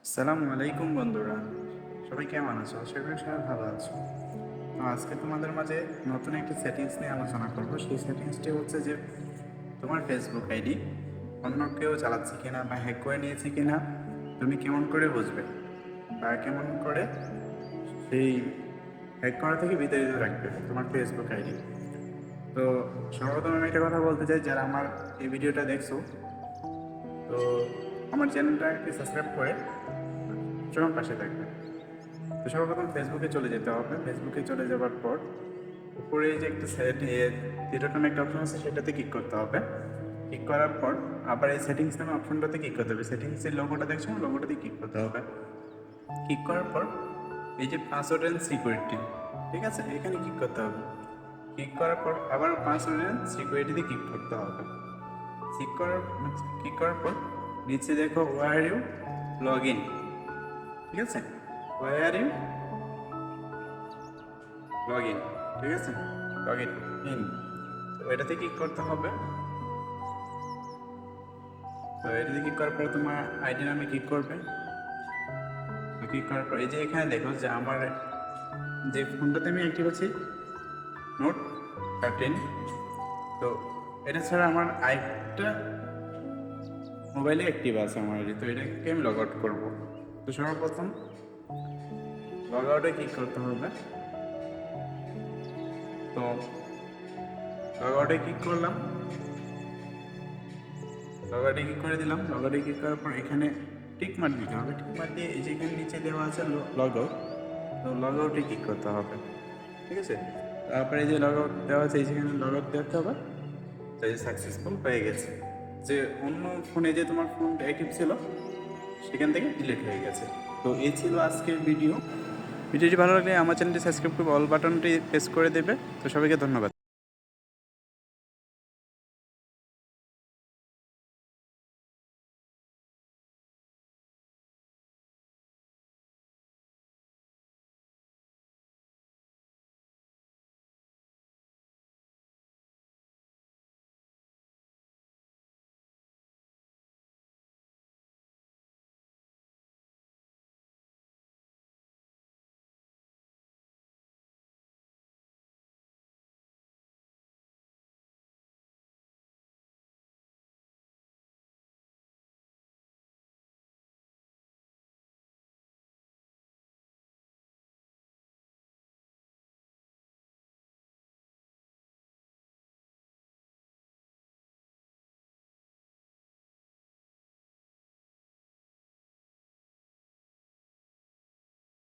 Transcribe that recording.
আসসালামু আলাইকুম বন্ধুরা, সবাই কেমন আছো? আশা করি সবাই ভালো আছো। তো আজকে তোমাদের মাঝে নতুন একটি সেটিংস নিয়ে আলোচনা করব। সেই সেটিংসটি হচ্ছে যে তোমার ফেসবুক আইডি অন্য কেউ চালাচ্ছে কিনা বা হ্যাক করে নিয়েছে কিনা তুমি কেমন করে বুঝবে, বা কেমন করে সেই হ্যাক করা থেকে বিতাড়িত রাখবে তোমার ফেসবুক আইডি। তো সর্বপ্রথম আমি একটা কথা বলতে চাই, যারা আমার এই ভিডিওটা দেখছো, তো আমার চ্যানেলটা একটি সাবস্ক্রাইব করে চরম পাশে থাকবে। তো সর্বপ্রথম ফেসবুকে চলে যেতে হবে। ফেসবুকে চলে যাওয়ার পর উপরে যে একটা থিয়েটার নামে একটা অপশন আছে, সেটাতে ক্লিক করতে হবে। ক্লিক করার পর আবার এই সেটিংস নামে অপশনটাতে ক্লিক করতে হবে। সেটিংসের লোগোটা দেখছো, লোগোটাতে ক্লিক করতে হবে। ক্লিক করার পর এই যে পাসওয়ার্ড অ্যান্ড সিকিউরিটি, ঠিক আছে, এখানে ক্লিক করতে হবে। ক্লিক করার পর আবার পাসওয়ার্ড অ্যান্ড সিকিউরিটিতে ক্লিক করতে হবে। ক্লিক করার পর নিচে দেখো ওয়ার ইউ লগ ইন, ঠিক আছে, ওয়ার ইউ লগ ইন, ঠিক আছে, লগ ইন ইন, তো এটাতে ক্লিক করতে হবে। তো এটাতে ক্লিক করার পর তোমার আইডি নামে ক্লিক করবে। তো ক্লিক করার পর এই যে এখানে দেখো যে আমার যে ফোনটাতে আমি অ্যাক্টিভ আছি, নোট 13, তো এটা ছাড়া আমার আরেকটা মোবাইলে অ্যাক্টিভ আছে আমার আইডি। তো এটাকে আমি লগ আউট করবো। তো সর্বপ্রথম লগ আউটে ক্লিক করতে হবে। তো লগ আউটে ক্লিক করলাম, লগ আউটে ক্লিক করে দিলাম। লগ আউটে ক্লিক করার পর এখানে টিক মার্ক দিতে হবে। টিক মার্ক দিয়ে এই যে এখানে নিচে দেওয়া আছে লগ আউট, তো লগ আউটে ক্লিক করতে হবে, ঠিক আছে। তারপরে এই যে লগ আউট দেওয়া আছে, এই যেখানে লগ আউট দেখতে হবে। তো এই সাকসেসফুল হয়ে গেছে, যে অন্য ফোনে যে তোমার ফোন অ্যাক্টিভ ছিল সেখান থেকে ডিলিট হয়ে গেছে। তো এই ছিল আজকের ভিডিওটি ভালো লাগলে আমার চ্যানেলটি সাবস্ক্রাইব করবে, অল বাটনটি প্রেস করে দেবে। তো সবাইকে ধন্যবাদ।